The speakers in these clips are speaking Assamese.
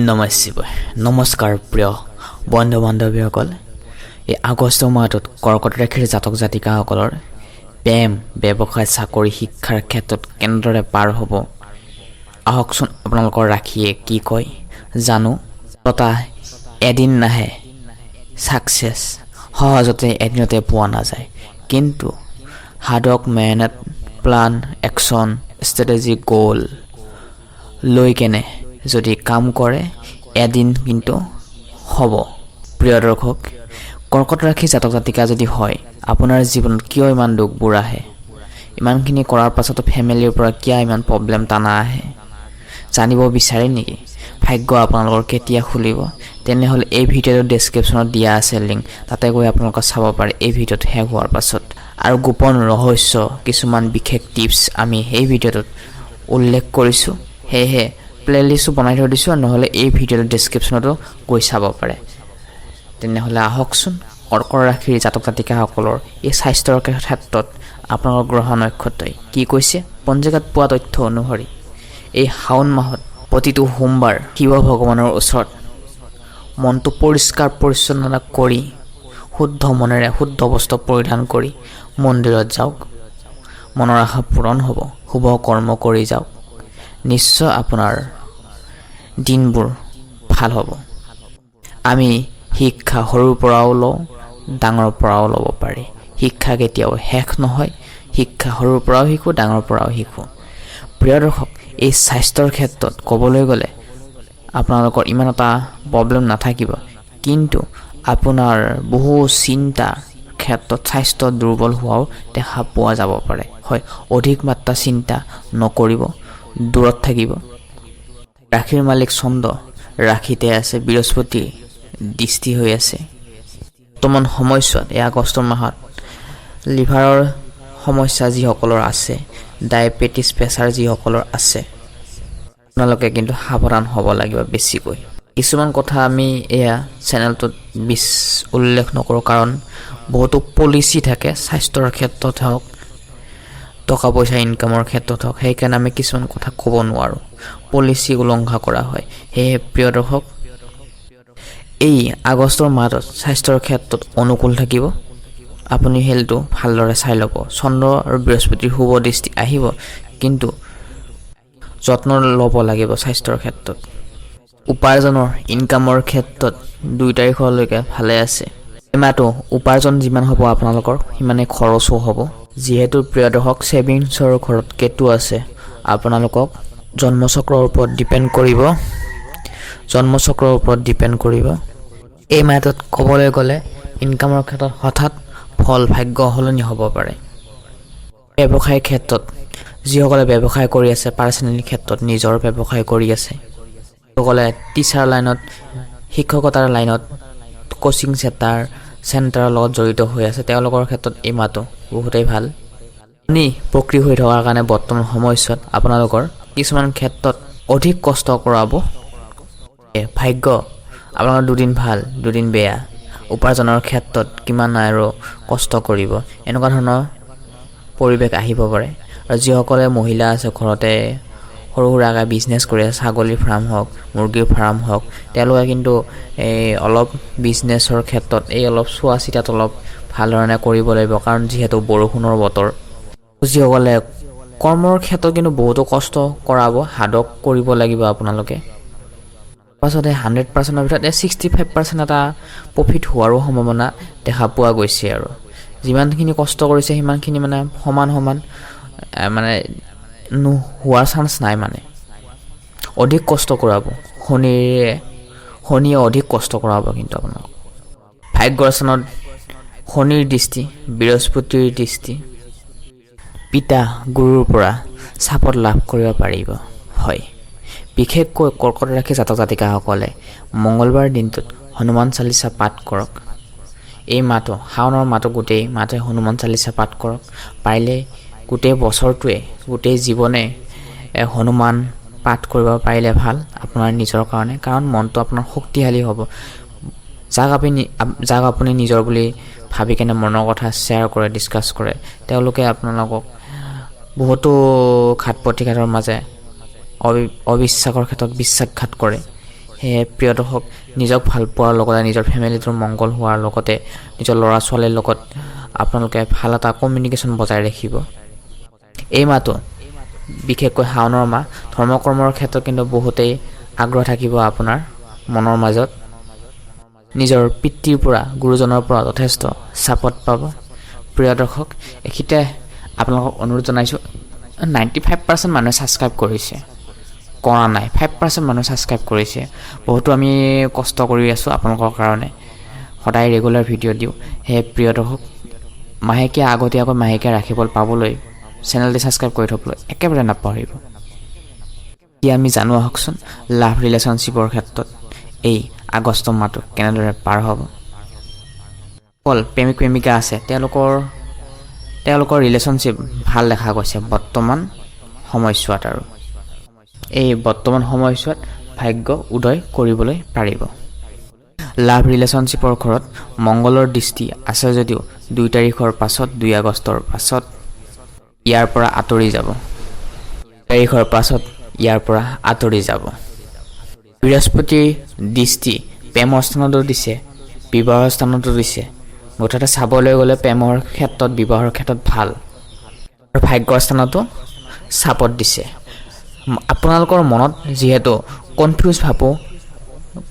নমস্কাৰ প্ৰিয় বন্ধু বান্ধৱীসকল। এই আগষ্ট মাহটোত কৰ্কট ৰাশিৰ জাতক জাতিকাসকলৰ প্ৰেম, ব্যৱসায়, চাকৰি, শিক্ষাৰ ক্ষেত্ৰত কেনেদৰে পাৰ হ'ব, আহকচোন আপোনালোকৰ ৰাশিয়ে কি কয় জানো। তথা এদিন নাহে, ছাকচেছ সহজতে এদিনতে পোৱা নাযায়, কিন্তু হাৰ্ডৱৰ্ক, মেহনত, প্লান, একশ্যন, ষ্ট্ৰেটেজি, গ'ল লৈ কেনে যদি কাম কৰে এদিন কিন্তু হ'ব। প্ৰিয় দৰ্শক, কৰ্কট ৰাশি জাতক জাতিকা যদি হয়, আপোনাৰ জীৱনত কিয় ইমান দুখবোৰ আহে? ইমানখিনি কৰাৰ পাছতো ফেমিলিৰ পৰা কিয় ইমান প্ৰব্লেম টানা আহে? জানিব বিচাৰে নেকি? ভাগ্য আপোনালোকৰ কেতিয়া খুলিব? তেনেহ'লে এই ভিডিঅ'টোৰ ডেছক্ৰিপশ্যনত দিয়া আছে লিংক, তাতে গৈ আপোনালোকে চাব পাৰে এই ভিডিঅ'টো শেষ হোৱাৰ পাছত। আৰু গোপন ৰহস্য কিছুমান বিশেষ টিপছ আমি এই ভিডিঅ'টোত উল্লেখ কৰিছোঁ, সেয়েহে প্লেলিষ্টটো বনাই থৈ দিছোঁ, নহ'লে এই ভিডিঅ'টোৰ ডেছক্ৰিপশ্যনতো গৈ চাব পাৰে। তেনেহ'লে আহকচোন কৰ্কট ৰাশিৰ জাতক জাতিকাসকলৰ এই স্বাস্থ্যৰ ক্ষেত্ৰত আপোনালোকৰ গ্ৰহ নক্ষত্ৰই কি কৈছে। পঞ্জিকাত পোৱা তথ্য অনুসৰি এই শাওণ মাহত প্ৰতিটো সোমবাৰ শিৱ ভগৱানৰ ওচৰত মনটো পৰিষ্কাৰ পৰিচ্ছন্নতা কৰি শুদ্ধ মনেৰে শুদ্ধ বস্ত্ৰ পৰিধান কৰি মন্দিৰত যাওক। মনৰ আশা পূৰণ হ'ব। শুভ কৰ্ম কৰি যাওক, নিশ্চয় আপোনাৰ দিনবোৰ ভাল হ'ব। আমি শিক্ষা সৰুৰ পৰাও লওঁ, ডাঙৰৰ পৰাও ল'ব পাৰি। শিক্ষা কেতিয়াও শেষ নহয়। শিক্ষা সৰুৰ পৰাও শিকোঁ, ডাঙৰৰ পৰাও শিকোঁ। প্ৰিয় দৰ্শক, এই স্বাস্থ্যৰ ক্ষেত্ৰত ক'বলৈ গ'লে আপোনালোকৰ ইমান এটা প্ৰব্লেম নাথাকিব, কিন্তু আপোনাৰ বহু চিন্তাৰ ক্ষেত্ৰত স্বাস্থ্য দুৰ্বল হোৱাও দেখা পোৱা যাব পাৰে। হয়, অধিক মাত্ৰা চিন্তা নকৰিব, দূৰত থাকিব। ৰাশিৰ মালিক চন্দ্ৰ ৰাশিতে আছে, বৃহস্পতি দৃষ্টি হৈ আছে। বৰ্তমান সময়ছোৱাত এই আগষ্ট মাহত লিভাৰৰ সমস্যা যিসকলৰ আছে, ডায়েবেটিছ, প্ৰেছাৰ যিসকলৰ আছে, আপোনালোকে কিন্তু সাৱধান হ'ব লাগিব বেছিকৈ। কিছুমান কথা আমি এয়া চেনেলটোত উল্লেখ নকৰোঁ, কাৰণ বহুতো পলিচি থাকে স্বাস্থ্যৰ ক্ষেত্ৰত হওক, টকা পইচা ইনকামৰ ক্ষেত্ৰত হওক, সেইকাৰণে আমি কিছুমান কথা ক'ব নোৱাৰোঁ, পলিচি উলংঘা কৰা হয়। সেয়ে প্ৰিয় দৰ্শক, এই আগষ্টৰ মাহত স্বাস্থ্যৰ ক্ষেত্ৰত অনুকূল থাকিব। আপুনি হেল্থটো ভালদৰে চাই ল'ব। চন্দ্ৰ আৰু বৃহস্পতিৰ শুভ দৃষ্টি আহিব, কিন্তু যত্ন ল'ব লাগিব স্বাস্থ্যৰ ক্ষেত্ৰত। উপাৰ্জনৰ ইনকামৰ ক্ষেত্ৰত 2 তাৰিখলৈকে ভালে আছে। এই মাহটো উপাৰ্জন যিমান হ'ব আপোনালোকৰ সিমানে খৰচো হ'ব। যিহেতু প্ৰিয় দৰ্শক, ছেভিংছৰ ঘৰত কেতু আছে, আপোনালোকক জন্মচক্ৰৰ ওপৰত ডিপেণ্ড কৰিব। এই মাহটোত ক'বলৈ গ'লে ইনকামৰ ক্ষেত্ৰত হঠাৎ ফল ভাগ্য সলনি হ'ব পাৰে। ব্যৱসায়ৰ ক্ষেত্ৰত যিসকলে ব্যৱসায় কৰি আছে, পাৰ্চনেলি ক্ষেত্ৰত নিজৰ ব্যৱসায় কৰি আছে, যিসকলে টিচাৰ লাইনত, শিক্ষকতাৰ লাইনত, কোচিং চেণ্টাৰৰ লগত জড়িত হৈ আছে, তেওঁলোকৰ ক্ষেত্ৰত এই মাহটো বহুতেই ভাল। আপুনি প্ৰক্ৰিয় হৈ থকাৰ কাৰণে বৰ্তমান সময়ছোৱাত আপোনালোকৰ কিছুমান ক্ষেত্ৰত অধিক কষ্ট কৰাব। ভাগ্য আপোনালোকৰ 2 দিন ভাল, 2 দিন বেয়া। উপাৰ্জনৰ ক্ষেত্ৰত কিমান আৰু কষ্ট কৰিব, এনেকুৱা ধৰণৰ পৰিৱেশ আহিব পাৰে। আৰু যিসকলে মহিলা আছে, ঘৰতে সৰু সুৰাকৈ বিজনেছ কৰি আছে, ছাগলীৰ ফাৰ্ম হওক, মুৰ্গীৰ ফাৰ্ম হওক, তেওঁলোকে কিন্তু অলপ বিজনেছৰ ক্ষেত্ৰত অলপ চোৱা চিতাত অলপ ভাল ধৰণে কৰিব লাগিব, কাৰণ যিহেতু বৰষুণৰ বতৰ। যিসকলে কৰ্মৰ ক্ষেত্ৰত কিন্তু বহুতো কষ্ট কৰাব, হাৰ্ডৱৰ্ক কৰিব লাগিব আপোনালোকে। পাছতে 100%ৰ ভিতৰত 65% এটা প্ৰফিট হোৱাৰো সম্ভাৱনা দেখা পোৱা গৈছে। আৰু যিমানখিনি কষ্ট কৰিছে সিমানখিনি মানে সমান মানে হোৱাৰ চান্স নাই। মানে অধিক কষ্ট কৰাব, শনিয়ে অধিক কষ্ট কৰাব। কিন্তু আপোনালোক ভাগ্যৰ স্থানত শনিৰ দৃষ্টি, বৃহস্পতিৰ দৃষ্টি, পিতা গুৰুৰ পৰা চাপত লাভ কৰিব পাৰিব। হয়, বিশেষকৈ কৰ্কট ৰাশি জাতক জাতিকাসকলে মংগলবাৰ দিনটোত হনুমান চালিচা পাঠ কৰক। এই মাহটো, শাওণৰ মাহটো গোটেই মাহটোৱে হনুমান চালিচা পাঠ কৰক। পাৰিলে গোটেই বছৰটোৱে, গোটেই জীৱনে হনুমান পাঠ কৰিব পাৰিলে ভাল আপোনাৰ নিজৰ কাৰণে, কাৰণ মনটো আপোনাৰ শক্তিশালী হ'ব। যাক আপুনি নিজৰ বুলি ভাবি কেনে মনৰ কথা শ্বেয়াৰ কৰে, ডিছকাছ কৰে, তেওঁলোকে আপোনালোকক বহুতো ঘাত প্ৰতিঘাতৰ মাজে অবিশ্বাসৰ ক্ষেত্ৰত বিশ্বাসঘাত কৰে। সেয়ে প্ৰিয় দৰ্শক নিজক ভাল পোৱাৰ লগতে নিজৰ ফেমিলিটোৰ মংগল হোৱাৰ লগতে নিজৰ ল'ৰা ছোৱালীৰ লগত আপোনালোকে ভাল এটা কমিউনিকেশ্যন বজাই ৰাখিব। এই মাহটো বিশেষকৈ শাওনৰ মাহ ধৰ্মকৰ্মৰ ক্ষেত্ৰত কিন্তু বহুতেই আগ্ৰহ থাকিব আপোনাৰ মনৰ মাজত। নিজৰ পিতৃৰ পৰা গুৰুজনৰ পৰা যথেষ্ট ছাপৰ্ট পাব। প্ৰিয় দৰ্শক এইখিনিতে আপোনালোকক অনুৰোধ জনাইছোঁ 95% মানুহে ছাবস্ক্ৰাইব কৰিছে, কৰা নাই 5% মানুহে ছাবস্ক্ৰাইব কৰিছে। বহুতো আমি কষ্ট কৰি আছোঁ আপোনালোকৰ কাৰণে, সদায় ৰেগুলাৰ ভিডিঅ' দিওঁ। সেয়ে প্ৰিয় দৰ্শক মাহেকীয়া আগতীয়াকৈ মাহেকীয়া ৰাখিবলৈ পাবলৈ চেনেলটি ছাবস্ক্ৰাইব কৰি থ'বলৈ একেবাৰে নাপাহৰিব। এতিয়া আমি জানো আহকচোন লাভ ৰিলেশ্যনশ্বিপৰ ক্ষেত্ৰত এই আগষ্ট মাহটো কেনেদৰে পাৰ হ'ব। অকল প্ৰেমিক প্ৰেমিকা আছে তেওঁলোকৰ ৰিলেশ্যনশ্বিপ ভাল দেখা গৈছে বৰ্তমান সময়ছোৱাত, আৰু এই বৰ্তমান সময়ছোৱাত ভাগ্য উদয় কৰিবলৈ পাৰিব। লাভ ৰিলেশ্যনশ্বিপৰ ঘৰত মংগলৰ দৃষ্টি আছে যদিও 2 তাৰিখৰ পাছত 2 আগষ্টৰ পাছত ইয়াৰ পৰা আঁতৰি যাব। 2 তাৰিখৰ পাছত ইয়াৰ পৰা আঁতৰি যাব। বৃহস্পতিৰ দৃষ্টি প্ৰেমৰ স্থানতো দিছে, বিবাহৰ স্থানতো দিছে। মুঠতে চাবলৈ গ'লে প্ৰেমৰ ক্ষেত্ৰত বিবাহৰ ক্ষেত্ৰত ভাল, আৰু ভাগ্যৰ স্থানতো ছাপৰ্ট দিছে। আপোনালোকৰ মনত যিহেতু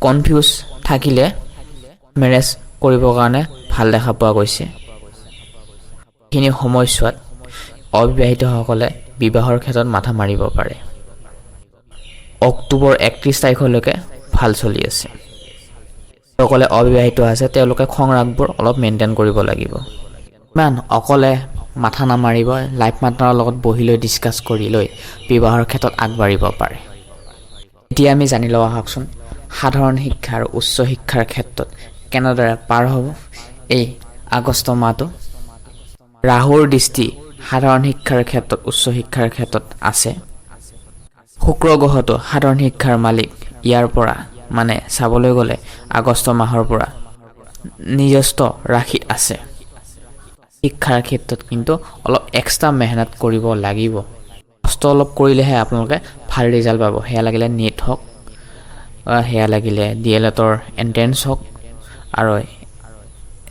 কনফিউজ থাকিলে মেৰেজ কৰিবৰ কাৰণে ভাল দেখা পোৱা গৈছে। এইখিনি সময়ছোৱাত অবিবাহিতসকলে বিবাহৰ ক্ষেত্ৰত মাথা মাৰিব পাৰে। অক্টোবৰ 31 তাৰিখলৈকে ভাল চলি আছে। যিসকলে অবিবাহিত আছে তেওঁলোকে খং ৰাগবোৰ অলপ মেইনটেইন কৰিব লাগিব। ইমান অকলে মাথা নামাৰিব, লাইফ পাৰ্টনাৰৰ লগত বহি লৈ ডিছকাছ কৰি লৈ বিবাহৰ ক্ষেত্ৰত আগবাঢ়িব পাৰে। এতিয়া আমি জানি লওঁ আহকচোন সাধাৰণ শিক্ষা আৰু উচ্চ শিক্ষাৰ ক্ষেত্ৰত কেনেদৰে পাৰ হ'ব এই আগষ্ট মাহটো। ৰাহুৰ দৃষ্টি সাধাৰণ শিক্ষাৰ ক্ষেত্ৰত উচ্চ শিক্ষাৰ ক্ষেত্ৰত আছে। শুক্ৰ গ্ৰহটো সাধাৰণ শিক্ষাৰ মালিক, ইয়াৰ পৰা মানে চাবলৈ গ'লে আগষ্ট মাহৰ পৰা নিজস্ব ৰাশিত আছে। শিক্ষাৰ ক্ষেত্ৰত কিন্তু অলপ এক্সট্ৰা মেহনত কৰিব লাগিব, কষ্ট অলপ কৰিলেহে আপোনালোকে ভাল ৰিজাল্ট পাব। সেয়া লাগিলে নেট হওক, সেয়া লাগিলে DLEDৰ এণ্ট্ৰেঞ্চ হওক, আৰু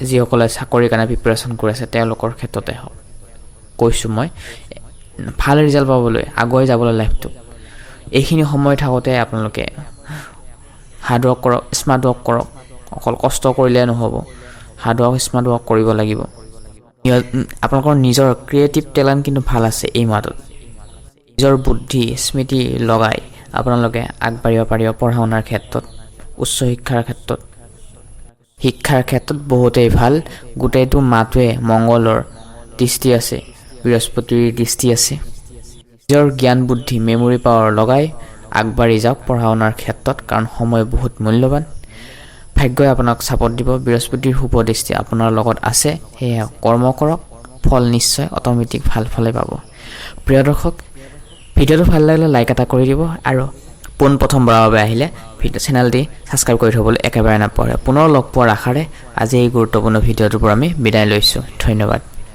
যিসকলে চাকৰিৰ কাৰণে প্ৰিপেৰেশ্যন কৰি আছে তেওঁলোকৰ ক্ষেত্ৰতে হওক। কৈছোঁ মই ভাল ৰিজাল্ট পাবলৈ আগুৱাই যাবলৈ লাইফটো এইখিনি সময় থাকোঁতে আপোনালোকে হাৰ্ড ৱৰ্ক কৰক, স্মাৰ্ট ৱৰ্ক কৰক। অকল কষ্ট কৰিলে নহ'ব, হাৰ্ড ৱৰ্ক স্মাৰ্ট ৱৰ্ক কৰিব লাগিব। আপোনালোকৰ নিজৰ ক্ৰিয়েটিভ টেলেণ্ট কিন্তু ভাল আছে এই মাহটোত। নিজৰ বুদ্ধি স্মৃতি লগাই আপোনালোকে আগবাঢ়িব পাৰিব পঢ়া শুনাৰ ক্ষেত্ৰত, উচ্চ শিক্ষাৰ ক্ষেত্ৰত বহুতেই ভাল। গোটেইটো মাহটোৱে মংগলৰ দৃষ্টি আছে, বৃহস্পতিৰ দৃষ্টি আছে। নিজৰ জ্ঞান বুদ্ধি মেমৰি পাৱাৰ লগাই আগবাঢ়ি যাওক পঢ়া শুনাৰ ক্ষেত্ৰত, কাৰণ সময় বহুত মূল্যৱান। ভাগ্যই আপোনাক ছাপৰ্ট দিব, বৃহস্পতিৰ শুভ দৃষ্টি আপোনাৰ লগত আছে। সেয়ে কৰ্ম কৰক, ফল নিশ্চয় অট'মেটিক ভাল ফলে পাব। প্ৰিয় দৰ্শক ভিডিঅ'টো ভাল লাগিলে লাইক এটা কৰি দিব, আৰু পোনপ্ৰথমবাৰৰ বাবে আহিলে চেনেলটি ছাবস্ক্ৰাইব কৰি থ'বলৈ একেবাৰে নাপাহৰে। পুনৰ লগ পোৱাৰ আশাৰে আজি এই গুৰুত্বপূৰ্ণ ভিডিঅ'টোৰ পৰা আমি বিদায় লৈছোঁ। ধন্যবাদ।